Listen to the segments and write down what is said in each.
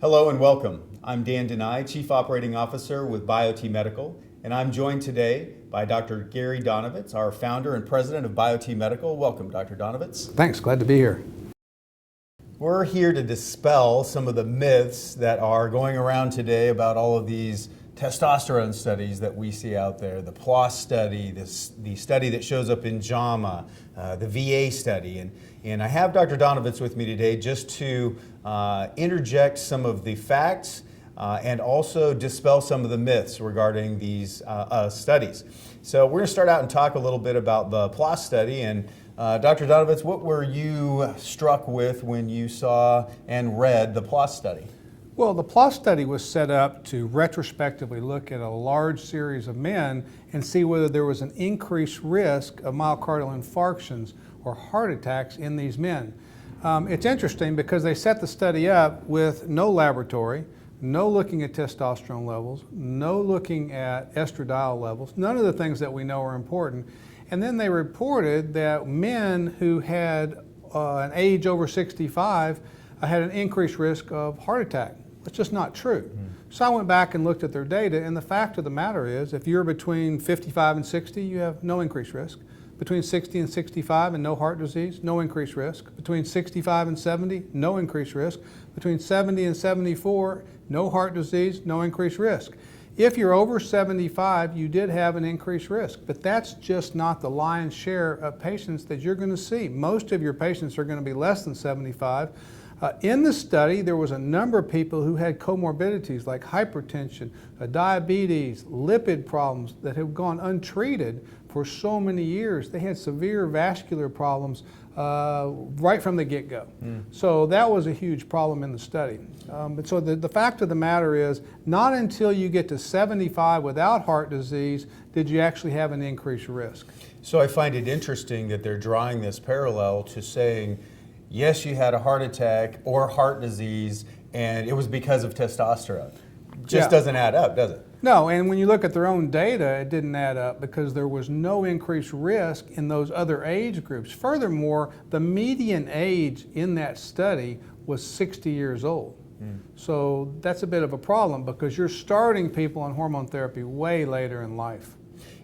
Hello and welcome. I'm Dan DeNeui, Chief Operating Officer with BioTE Medical, and I'm joined today by Dr. Gary Donovitz, our founder and president of BioTE Medical. Welcome, Dr. Donovitz. Thanks, glad to be here. We're here to dispel some of the myths that are going around today about all of these testosterone studies that we see out there. The PLOS study, the study that shows up in JAMA, the VA study. And I have Dr. Donovitz with me today just to interject some of the facts and also dispel some of the myths regarding these studies. So we're going to start out and talk a little bit about the PLOS study. And Dr. Donovitz, what were you struck with when you saw and read the PLOS study? Well, the PLOS study was set up to retrospectively look at a large series of men and see whether there was an increased risk of myocardial infarctions or heart attacks in these men. It's interesting because they set the study up with no laboratory, no looking at testosterone levels, no looking at estradiol levels, none of the things that we know are important. And then they reported that men who had an age over 65 had an increased risk of heart attack. It's just not true. So I went back and looked at their data, and the fact of the matter is, if you're between 55 and 60, you have no increased risk. Between 60 and 65 and no heart disease, no increased risk. Between 65 and 70, no increased risk. Between 70 and 74, no heart disease, no increased risk. If you're over 75, you did have an increased risk, but that's just not the lion's share of patients that you're going to see. Most of your patients are going to be less than 75. In the study, there was a number of people who had comorbidities like hypertension, diabetes, lipid problems that have gone untreated for so many years. They had severe vascular problems right from the get-go. So that was a huge problem in the study. But so the fact of the matter is, not until you get to 75 without heart disease did you actually have an increased risk. So I find it interesting that they're drawing this parallel to saying, yes, you had a heart attack or heart disease, and it was because of testosterone. Just doesn't add up, does it? No, and when you look at their own data, it didn't add up because there was no increased risk in those other age groups. Furthermore, the median age in that study was 60 years old. So that's a bit of a problem because you're starting people on hormone therapy way later in life.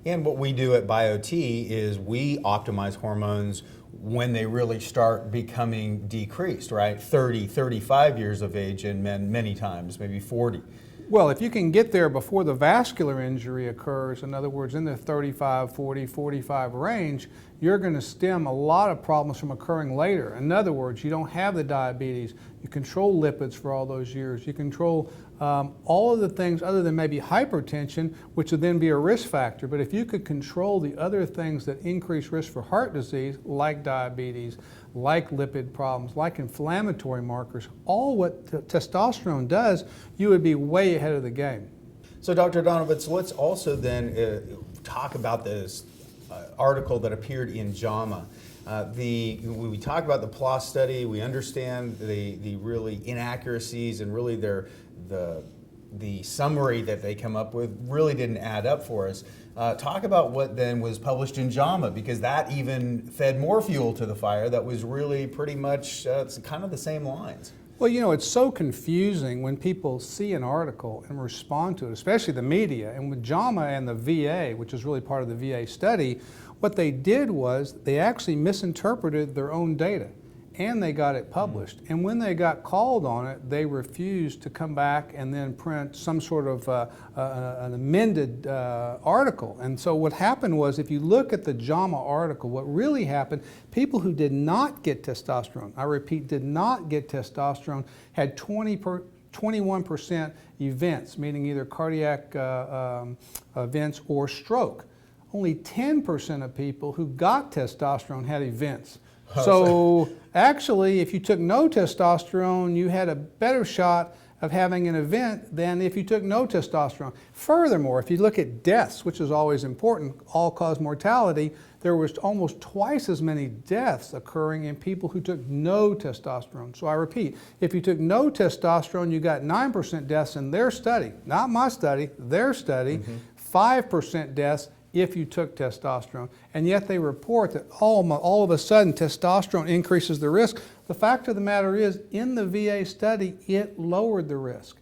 And what we do at BioTE is we optimize hormones when they really start becoming decreased, right? 30, 35 years of age in men many times, maybe 40. Well, if you can get there before the vascular injury occurs, in other words, in the 35, 40, 45 range, you're going to stem a lot of problems from occurring later. In other words, you don't have the diabetes, you control lipids for all those years, you control all of the things other than maybe hypertension, which would then be a risk factor. But if you could control the other things that increase risk for heart disease, like diabetes, like lipid problems, like inflammatory markers, all what testosterone does, you would be way ahead of the game. So Dr. Donovitz, let's also then talk about this article that appeared in JAMA. We talk about the PLOS study, we understand the really inaccuracies and really the summary that they come up with really didn't add up for us. Talk about what then was published in JAMA, because that even fed more fuel to the fire that was really pretty much kind of the same lines. Well, you know, it's so confusing when people see an article and respond to it, especially the media. And with JAMA and the VA, which is really part of the VA study, what they did was they actually misinterpreted their own data and they got it published. And when they got called on it, they refused to come back and then print some sort of an amended article. And so what happened was, if you look at the JAMA article, what really happened, people who did not get testosterone, I repeat, did not get testosterone, had 21% events, meaning either cardiac events or stroke. Only 10% of people who got testosterone had events. So actually, if you took no testosterone, you had a better shot of having an event than if you took no testosterone. Furthermore, if you look at deaths, which is always important, all-cause mortality, there was almost twice as many deaths occurring in people who took no testosterone. So I repeat, if you took no testosterone, you got 9% deaths in their study, not my study, their study, 5% deaths if you took testosterone, and yet they report that all of a sudden testosterone increases the risk. The fact of the matter is, in the VA study, it lowered the risk.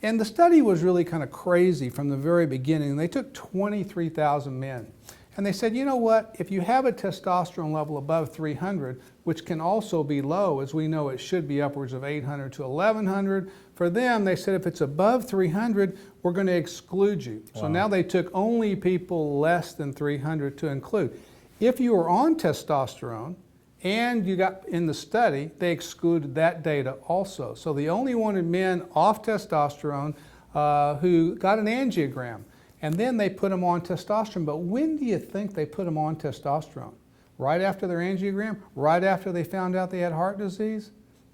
And the study was really kind of crazy from the very beginning. They took 23,000 men. And they said, you know what, if you have a testosterone level above 300, which can also be low, as we know it should be upwards of 800 to 1100, for them, they said if it's above 300, we're going to exclude you. Wow. So now they took only people less than 300 to include. If you were on testosterone and you got in the study, they excluded that data also. So they only wanted men off testosterone who got an angiogram. And then they put them on testosterone. But when do you think they put them on testosterone? Right after their angiogram? Right after they found out they had heart disease?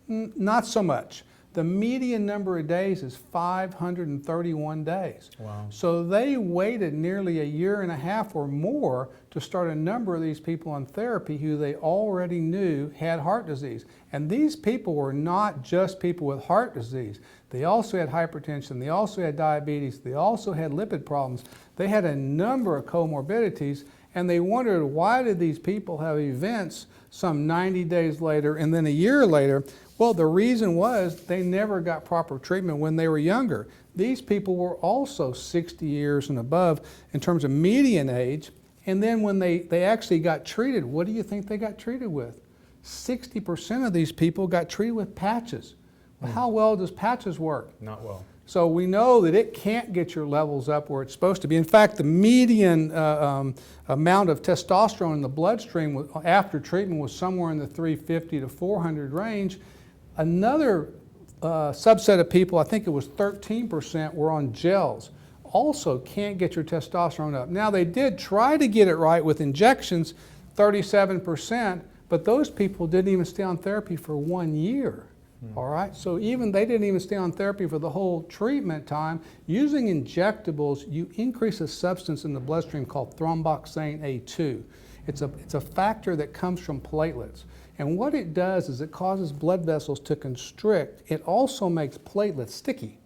Not so much. The median number of days is 531 days. Wow. So they waited nearly a year and a half or more to start a number of these people on therapy who they already knew had heart disease. And these people were not just people with heart disease. They also had hypertension, they also had diabetes, they also had lipid problems. They had a number of comorbidities, and they wondered, why did these people have events some 90 days later and then a year later? Well, the reason was they never got proper treatment when they were younger. These people were also 60 years and above in terms of median age, and then when they actually got treated, what do you think they got treated with? 60% of these people got treated with patches. Well, how well does patches work? Not well. So we know that it can't get your levels up where it's supposed to be. In fact, the median amount of testosterone in the bloodstream after treatment was somewhere in the 350 to 400 range. Another subset of people, I think it was 13%, were on gels. Also can't get your testosterone up. Now, they did try to get it right with injections, 37%, but those people didn't even stay on therapy for 1 year. All right, so even they didn't even stay on therapy for the whole treatment time. Using injectables, you increase a substance in the bloodstream called thromboxane A2. It's a factor that comes from platelets. And what it does is it causes blood vessels to constrict. It also makes platelets sticky.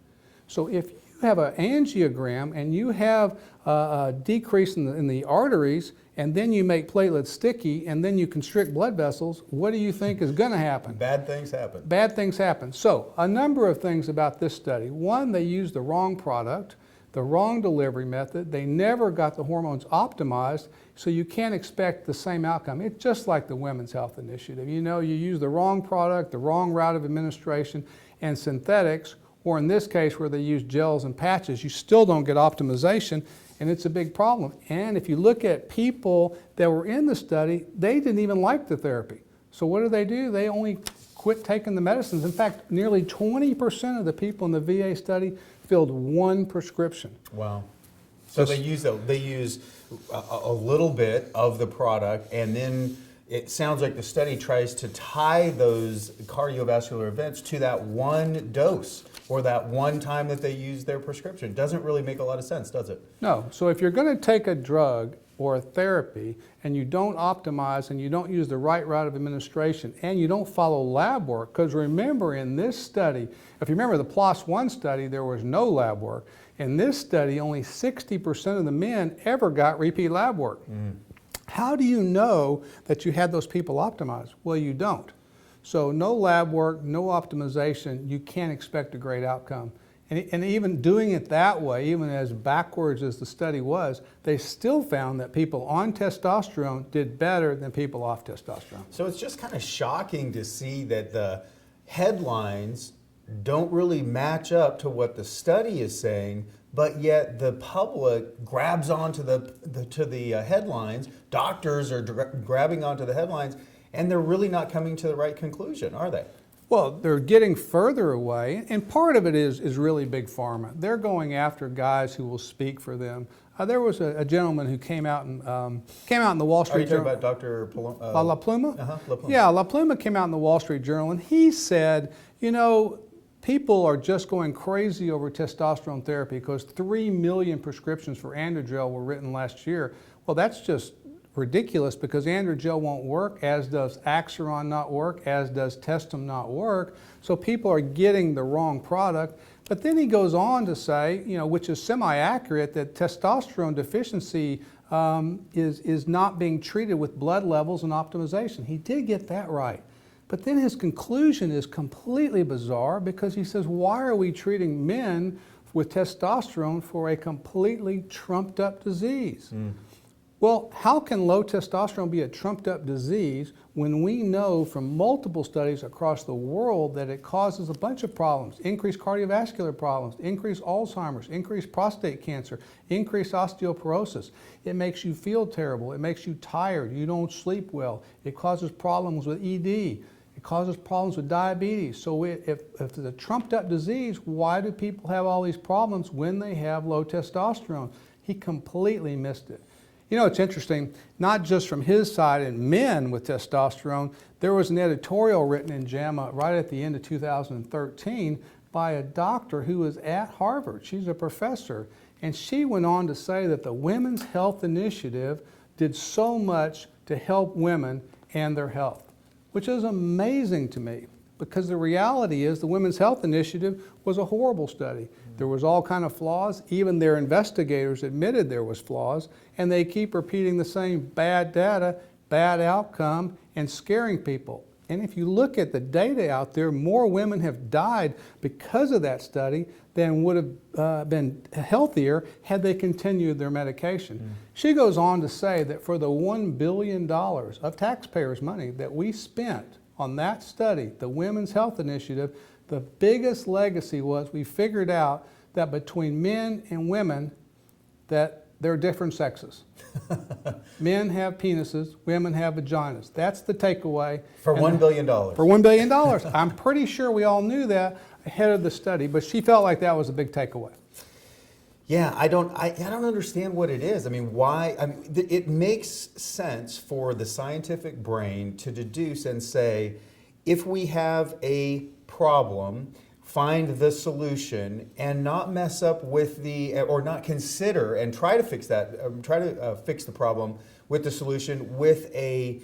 So if you have an angiogram and you have a decrease in the arteries, and then you make platelets sticky, and then you constrict blood vessels, what do you think is going to happen? Bad things happen. Bad things happen. So a number of things about this study. One, they used the wrong product, the wrong delivery method. They never got the hormones optimized, so you can't expect the same outcome. It's just like the Women's Health Initiative. You know, you use the wrong product, the wrong route of administration, and synthetics, or in this case where they use gels and patches, you still don't get optimization, and it's a big problem. And if you look at people that were in the study, they didn't even like the therapy. So what do? They only quit taking the medicines. In fact, nearly 20% of the people in the VA study filled one prescription. Wow. So they use a little bit of the product, and then it sounds like the study tries to tie those cardiovascular events to that one dose or that one time that they use their prescription. Doesn't really make a lot of sense, does it? No. So if you're going to take a drug or a therapy and you don't optimize and you don't use the right route of administration and you don't follow lab work, because remember in this study, if you remember the PLOS 1 study, there was no lab work. In this study, only 60% of the men ever got repeat lab work. How do you know that you had those people optimized? Well, you don't. So no lab work, no optimization, you can't expect a great outcome. And even doing it that way, even as backwards as the study was, they still found that people on testosterone did better than people off testosterone. So it's just kind of shocking to see that the headlines don't really match up to what the study is saying, but yet the public grabs onto the headlines. Doctors are grabbing onto the headlines, and they're really not coming to the right conclusion, are they? Well, they're getting further away, and part of it is really big pharma. They're going after guys who will speak for them. There was a gentleman who came out in the Wall Street Journal. Are you talking about Dr. La Pluma? La Pluma. Yeah, La Pluma came out in the Wall Street Journal, and he said, you know, people are just going crazy over testosterone therapy because 3 million prescriptions for androgel were written last year. Well, that's just ridiculous because androgel won't work, as does Axiron not work, as does Testum not work. So people are getting the wrong product. But then he goes on to say, you know, which is semi-accurate, that testosterone deficiency is not being treated with blood levels and optimization. He did get that right. But then his conclusion is completely bizarre because he says, why are we treating men with testosterone for a completely trumped up disease? Well, how can low testosterone be a trumped up disease when we know from multiple studies across the world that it causes a bunch of problems, increased cardiovascular problems, increased Alzheimer's, increased prostate cancer, increased osteoporosis. It makes you feel terrible. It makes you tired. You don't sleep well. It causes problems with ED. It causes problems with diabetes. So if it's a trumped up disease, why do people have all these problems when they have low testosterone? He completely missed it. You know, it's interesting, not just from his side in men with testosterone, there was an editorial written in JAMA right at the end of 2013 by a doctor who was at Harvard. She's a professor. And she went on to say that the Women's Health Initiative did so much to help women and their health, which is amazing to me. Because the reality is the Women's Health Initiative was a horrible study. There was all kind of flaws. Even their investigators admitted there was flaws, and they keep repeating the same bad data, bad outcome, and scaring people. And if you look at the data out there, more women have died because of that study than would have been healthier had they continued their medication. She goes on to say that for the $1 billion of taxpayers' money that we spent on that study, the Women's Health Initiative, the biggest legacy was we figured out that between men and women that they're different sexes. Men have penises, women have vaginas. That's the takeaway. For $1 billion. For $1 billion. I'm pretty sure we all knew that ahead of the study, but she felt like that was a big takeaway. Yeah, I don't understand what it is. I mean, why? I mean, it makes sense for the scientific brain to deduce and say, if we have a problem, find the solution and not mess up with or not consider and try to fix that, fix the problem with the solution with a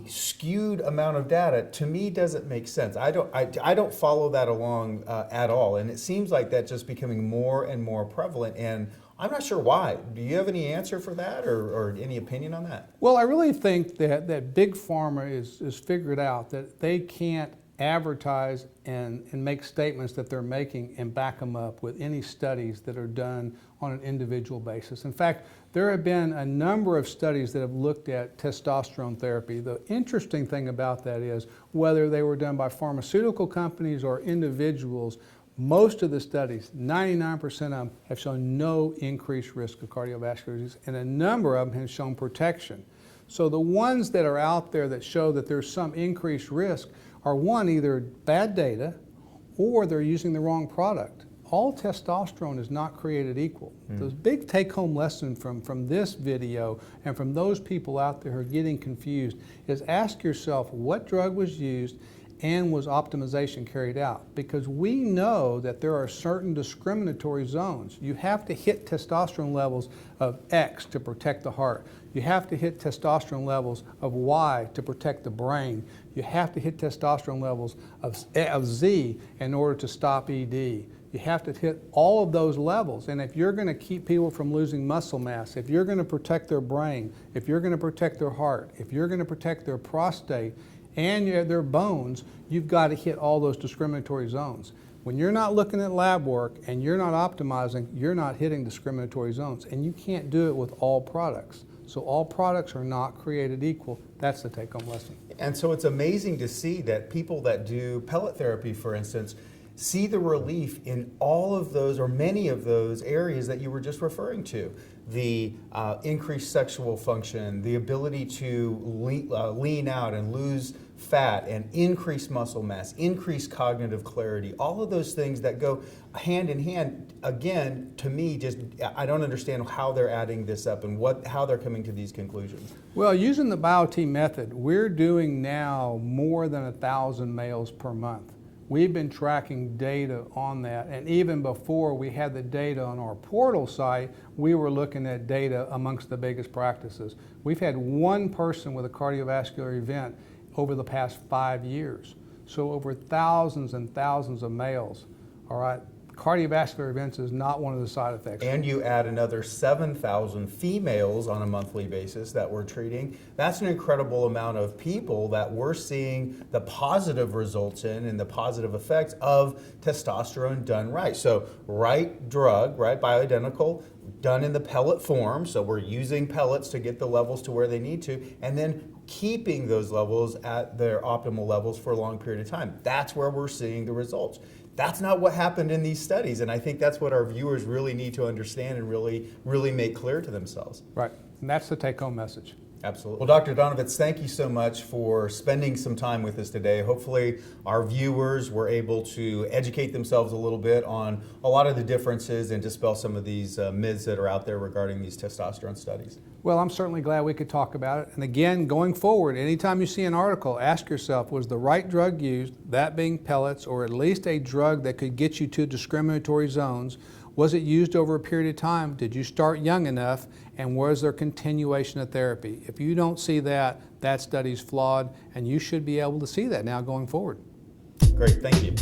skewed amount of data, to me doesn't make sense. I don't follow that along at all, and it seems like that's just becoming more and more prevalent, and I'm not sure why. Do you have any answer for that or any opinion on that? Well, I really think that Big Pharma is figured out that they can't advertise and make statements that they're making and back them up with any studies that are done on an individual basis. In fact, there have been a number of studies that have looked at testosterone therapy. The interesting thing about that is whether they were done by pharmaceutical companies or individuals, most of the studies, 99% of them, have shown no increased risk of cardiovascular disease, and a number of them have shown protection. So the ones that are out there that show that there's some increased risk are one, either bad data or they're using the wrong product. All testosterone is not created equal. The big take-home lesson from this video and from those people out there who are getting confused is ask yourself what drug was used and was optimization carried out? Because we know that there are certain discriminatory zones. You have to hit testosterone levels of X to protect the heart. You have to hit testosterone levels of Y to protect the brain. You have to hit testosterone levels of Z in order to stop ED. You have to hit all of those levels. And if you're going to keep people from losing muscle mass, if you're going to protect their brain, if you're going to protect their heart, if you're going to protect their prostate and their bones, you've got to hit all those discriminatory zones. When you're not looking at lab work and you're not optimizing, you're not hitting discriminatory zones. And you can't do it with all products. So all products are not created equal. That's the take-home lesson. And so it's amazing to see that people that do pellet therapy, for instance, see the relief in all of those or many of those areas that you were just referring to. The increased sexual function, the ability to lean out and lose fat and increase muscle mass, increase cognitive clarity, all of those things that go hand in hand. Again, to me, just I don't understand how they're adding this up and how they're coming to these conclusions. Well, using the BioTE method, we're doing now more than 1,000 males per month. We've been tracking data on that, and even before we had the data on our portal site, we were looking at data amongst the biggest practices. We've had one person with a cardiovascular event over the past 5 years. So over thousands and thousands of males, all right, Cardiovascular events is not one of the side effects. And you add another 7,000 females on a monthly basis that we're treating. That's an incredible amount of people that we're seeing the positive results in and the positive effects of testosterone done right. So right drug, right, bioidentical, done in the pellet form. So we're using pellets to get the levels to where they need to, and then keeping those levels at their optimal levels for a long period of time. That's where we're seeing the results. That's not what happened in these studies, and I think that's what our viewers really need to understand and really make clear to themselves. Right, and that's the take-home message. Absolutely. Well, Dr. Donovitz, thank you so much for spending some time with us today. Hopefully our viewers were able to educate themselves a little bit on a lot of the differences and dispel some of these myths that are out there regarding these testosterone studies. Well, I'm certainly glad we could talk about it. And again, going forward, anytime you see an article, ask yourself, was the right drug used, that being pellets, or at least a drug that could get you to discriminatory zones? Was it used over a period of time? Did you start young enough? And was there continuation of therapy? If you don't see that, that study's flawed, and you should be able to see that now going forward. Great, thank you.